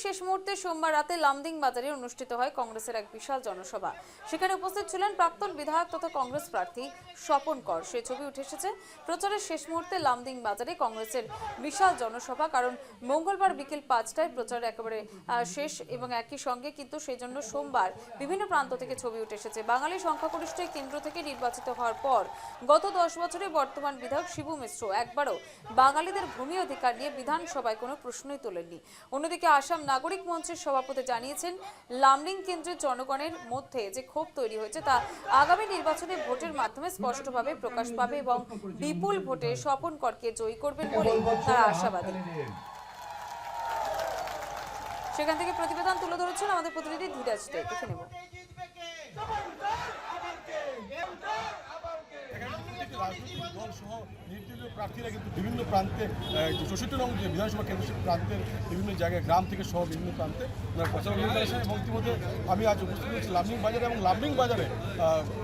শেষ মুহূর্তে সোমবার রাতে লামদিং বাজারে অনুষ্ঠিত হয় কংগ্রেসের এক বিশাল জনসভা। সেখানে উপস্থিত ছিলেন প্রাক্তন বিধায়ক তথা কংগ্রেস প্রার্থী স্বপন কর। সেই ছবি উঠে এসেছে প্রচারের শেষ মুহূর্তে লামদিং বাজারে কংগ্রেসের বিশাল জনসভা। কারণ মঙ্গলবার বিকেল 5টায় প্রচার একেবারে শেষ এবং একই সঙ্গে কিন্তু সেই জন্য সোমবার বিভিন্ন প্রান্ত থেকে ছবি উঠে এসেছে। বাঙালি সংখ্যাগরিষ্ঠ কেন্দ্র থেকে নির্বাচিত হওয়ার পর গত 10 বছরে বর্তমান বিধায়ক শিবু মিশ্র একবারও বাঙালিদের ভূমি অধিকার নিয়ে বিধানসভায় কোনো প্রশ্নই তোলেননি। অন্যদিকে আসাম নাগরিক মঞ্চের সভাপতি জানিয়েছেন, লামডিং কেন্দ্রের জনগণের মধ্যে যে ক্ষোভ তৈরি হয়েছে তা আগামী নির্বাচনে ভোটের মাধ্যমে স্পষ্টভাবে প্রকাশ পাবে এবং বিপুল ভোটে স্বপন করকে জয়ী করবেন বলে তারা আশাবাদী। সেখান থেকে প্রতিবেদন তুলে ধরেছেন আমাদের প্রতিনিধি ধীরাজ দে। দেখে নেব। রাজনৈতিক দল সহ নির্দলীয় প্রার্থীরা কিন্তু বিভিন্ন প্রান্তে 64 নং যে বিধানসভা কেন্দ্র প্রান্তের বিভিন্ন জায়গায় গ্রাম থেকে সহ বিভিন্ন প্রান্তে প্রচার অভিযান করেছেন। এবং ইতিমধ্যে আমি আজ উপস্থিত হয়েছি লামডিং বাজারে, এবং লামডিং বাজারে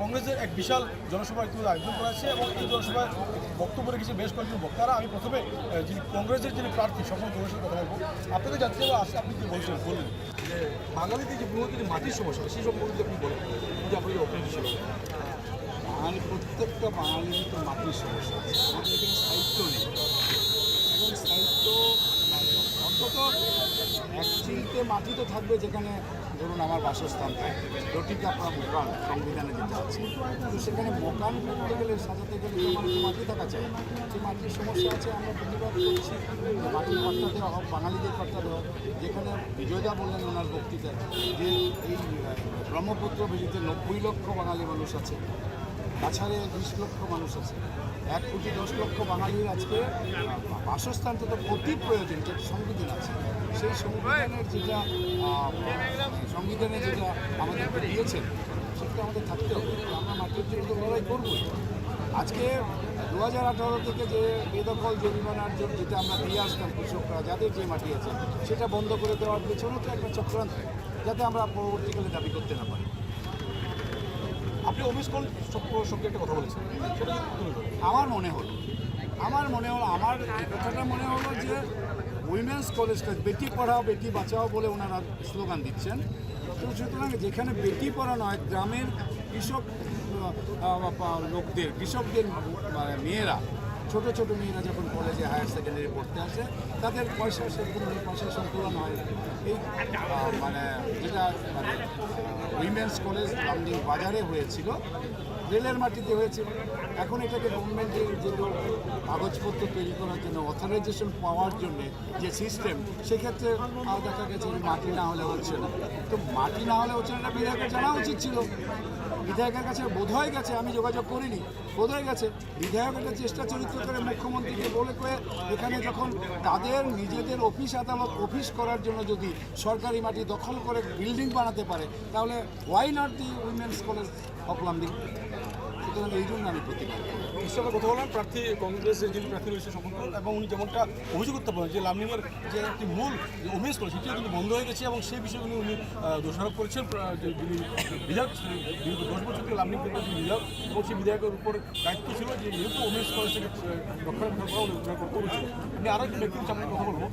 কংগ্রেসের এক বিশাল জনসভা ইতিমধ্যে আয়োজন করা হয়েছে এবং এই জনসভায় বক্তব্য রেখেছে বেশ কয়েকজন বক্তারা। আমি প্রথমে যিনি কংগ্রেসের যিনি প্রার্থী স্বপন করের সাথে কথা বলবো। আপনাকে যাচ্ছে আপনি কি বলছেন বললেন যে বাঙালিদের যে মূলত যে মাটির সমস্যা সেই সম্পর্কে আপনি বলেন যে আপনি অপরাধ হিসেবে বাঙালি প্রত্যেকটা বাঙালির তো মাটির সমস্যা আছে। আমাদের এখানে সাহিত্য নেই, এবং সাহিত্য অন্তত এক চিলতে মাটি তো থাকবে যেখানে ধরুন আমার বাসস্থান থাকে, রুটি কাপড়া মকান সংবিধানে যেটা আছে, তো সেখানে মকান করতে গেলে সাজাতে গেলে তো মানুষের মাটি থাকা চাই। সেই মাটির সমস্যা আছে, আমরা প্রতিবাদ করছি মাটির পাট্টা দেওয়া হোক, বাঙালিদের পাট্টা দেওয়া হোক। যেখানে বিজয়দা বললেন ওনার বক্তৃতায় যে এই ব্রহ্মপুত্র বেদিতে 90 লক্ষ বাঙালি মানুষ আছে, কাছাড়ে 20 লক্ষ মানুষ আছে, 1 কোটি 10 লক্ষ বাঙালির আজকে বাসস্থান তো অতি প্রয়োজন, যেটা সংবিধান আছে। সেই সংবিধানে যেটা আমাদেরকে দিয়েছেন সেটা আমাদের থাকতে হবে। আমরা মাটির জন্য লড়াই করবই। আজকে 2018 থেকে যে বেদখল জরিমানার জন্য যেটা আমরা দিয়ে আসতাম কৃষকরা, যাদের যে মাটি আছে সেটা বন্ধ করে দেওয়ার পেছনেও তো একটা চক্রান্ত, যাতে আমরা পরবর্তীকালে দাবি করতে না পারি। আপনি উমেশ কল সঙ্গে একটা কথা বলেছেন, সেটা আমার মনে হলো আমার কথাটা মনে হলো যে উইমেন্স কলেজটা বেটি পড়াও বেটি বাঁচাও বলে ওনারা স্লোগান দিচ্ছেন। তো সুতরাং যেখানে বেটি পড়ানো হয়, গ্রামের কৃষক কৃষকদের মেয়েরা, ছোট ছোট মেয়েরা যখন কলেজে হায়ার সেকেন্ডারি পড়তে আসে, তাদের পয়সা সন্তুলন হয়। এই যেটা উইমেন্স কলেজ লামডিং বাজারে হয়েছিল, রেলের মাটিতে হয়েছিল। এখন এটাকে গভর্নমেন্টের যেগুলো কাগজপত্র তৈরি করার জন্য অথরাইজেশন পাওয়ার জন্য যে সিস্টেম, সেক্ষেত্রে দেখা গেছে যে মাটি না হলে হচ্ছে না। তো মাটি না হলে হচ্ছে না, বিধায়কের জানা উচিত ছিল। বিধায়কের কাছে বোধ হয়ে গেছে, আমি যোগাযোগ করিনি, বোধ হয়ে গেছে বিধায়ক একটা চেষ্টা চরিত্র করে মুখ্যমন্ত্রীকে বলে করে এখানে যখন তাদের নিজেদের অফিস করার জন্য যদি সরকারি মাটি দখল করে বিল্ডিং বানাতে পারে, তাহলে why not the women's college of Lumding? সুতরাং এই জন্য আমি প্রতিবাদ করি। হিসাবে কথা বললাম প্রার্থী কংগ্রেসের যিনি প্রার্থী রয়েছে স্বপন কর, এবং উনি যেমনটা অভিযোগ করতে পারেন যে লামডিংয়ের যে একটি মূল যে উমেশ কলেজ সেটি কিন্তু বন্ধ হয়ে গেছে, এবং সেই বিষয়ে উনি দোষারোপ করেছেন যিনি বিধায়ক, 10 বছর থেকে লামডিং কেন্দ্রের যিনি বিধায়ক, এবং সেই বিধায়কের উপর দায়িত্ব ছিল যে যেহেতু উমেশ কলেজটাকে রক্ষণাবেক্ষণ করা উদ্ধার করতে হয়েছিল। আমি আরও একটি ব্যক্তির সামনে কথা বলবো।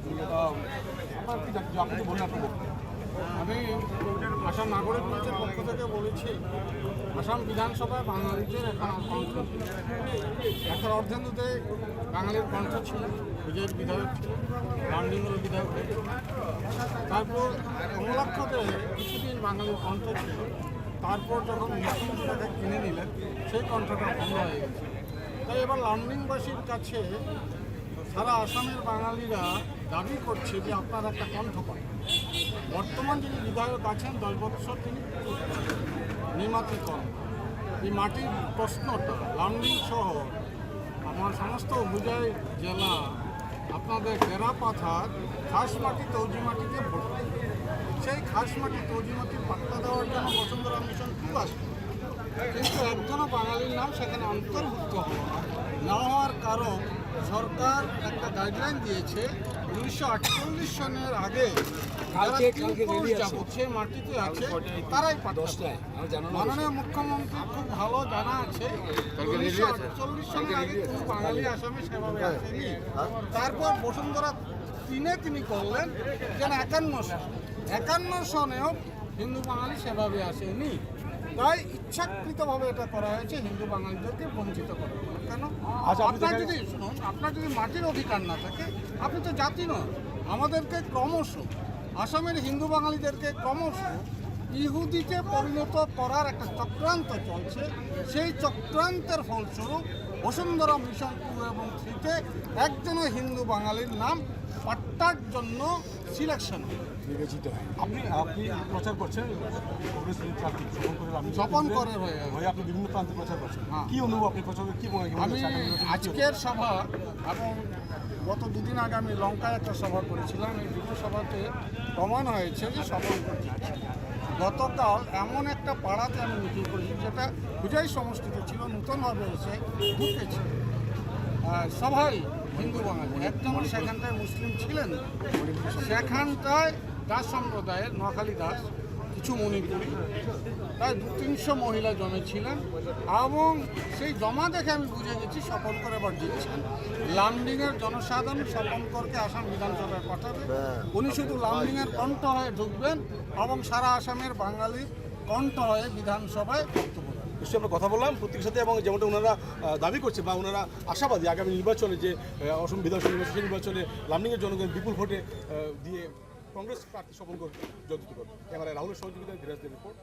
আপনি বলুন আপনার বক্তব্য। আমি আসাম নাগরিক মঞ্চের পক্ষ থেকে বলেছি, আসাম বিধানসভায় বাঙালিদের এখন কণ্ঠ, একটা অর্ধেন্দুতে বাঙালির কণ্ঠ ছিল, বিজয়ের বিধায়ক ছিল, লামডিংয়ের বিধায়ক ছিল। তারপর কমলাক্ষতে কিছুদিন বাঙালির কণ্ঠ ছিল, তারপর যখন মুখ্যমন্ত্রী তাকে কিনে নিলেন, সেই কণ্ঠটা বন্ধ হয়ে গেছে। তাই এবার লামডিংবাসীর কাছে সারা আসামের বাঙালিরা দাবি করছে যে আপনার একটা কণ্ঠ পান। বর্তমান যিনি বিধায়ক আছেন 10 বছর, তিনি নিমাতিকরণ, এই মাটির প্রশ্নটা লামডিং সহ আমার সমস্ত উপজেলা জেলা আপনাদের টেরা পাথার খাস মাটি তৌজি মাটিতে ভর্তি। সেই খাস মাটি তৌজি মাটির পাট্টা দেওয়ার জন্য বসুন্ধরা মিশন খুব আসে, কিন্তু একজনও বাঙালির নাম সেখানে অন্তর্ভুক্ত না হওয়ার কারণ সরকার একটা গাইডলাইন দিয়েছে 1948 সনের আগে সে মাটিতে আছে তারাই পাঠায়। মাননীয় মুখ্যমন্ত্রী খুব ভালো জানা আছে 1948 সনের আগে কোনো বাঙালি আসামে সেভাবে আসেনি। তারপর বসুন্ধরা 3-এ তিনি করলেন যেন 51 সনেও হিন্দু বাঙালি সেভাবে আসেনি। তাই ইচ্ছাকৃতভাবে এটা করা হয়েছে হিন্দু বাঙালিদেরকে বঞ্চিত করা। কেন? আচ্ছা, আপনি আপনার যেখানে- যদি শুনুন, আপনার যদি মাটির অধিকার না থাকে, আপনি তো জাতি নন। আমাদেরকে ক্রমশ আসামের হিন্দু বাঙালিদেরকে ক্রমশ ইহুদিতে পরিণত করার একটা চক্রান্ত চলছে। সেই চক্রান্তের ফলস্বরূপ বসুন্ধরা মিশন 2 এবং 3-তে একজনও হিন্দু বাঙালির নাম পাট্টার জন্য সিলেকশন বিবেচিত হয়। আপনি প্রচার করছেন কংগ্রেস প্রার্থী স্বপন করের হয়ে। হয়ে আপনি বিভিন্ন প্রান্তে প্রচার করছেন। হ্যাঁ। কি অনুভব আপনি প্রচার কি মনে হয়? আমি আজকের সভা এবং গত দুদিন আগে আমি লঙ্কায় একটা সভা করেছিলাম। এই দুটো সভাতে প্রমাণ হয়েছে যে স্বপন করছি। গতকাল এমন একটা পাড়াতে আমি মিটিং করেছি যেটা পূজাই সমষ্টিতে ছিল, নূতনভাবে এসে ঢুকেছে। সবাই হিন্দু বাঙালি, একজন সেখানটায় মুসলিম ছিলেন না। সেখানটায় দাস সম্প্রদায়ের নোয়াখালী দাস, কিছু মণিপুরি, প্রায় 200-300 মহিলা জমেছিলেন এবং সেই জমা দেখে আমি বুঝে গেছি স্বপন করে এবার জিতছেন। লামডিংয়ের জনসাধারণ স্বপন করকে আসাম বিধানসভায় পাঠাবে। উনি শুধু লামডিংয়ের কণ্ঠ হয়ে ঢুকবেন এবং সারা আসামের বাঙালির কণ্ঠ হয়ে বিধানসভায় বক্তব্য দেবেন। নিশ্চয়ই আমরা কথা বললাম প্রত্যেকের সাথে এবং যেমনটা ওনারা দাবি করছে বা ওনারা আশাবাদী আগামী নির্বাচনে যে অসম বিধানসভা নির্বাচনে লামডিংয়ের জনগণ বিপুল ভোটে দিয়ে কংগ্রেস প্রার্থী স্বপন করবে জয়যুক্ত করবে। ক্যামেরায় রাহুলের সহযোগিতায় ধীরাজদের রিপোর্ট।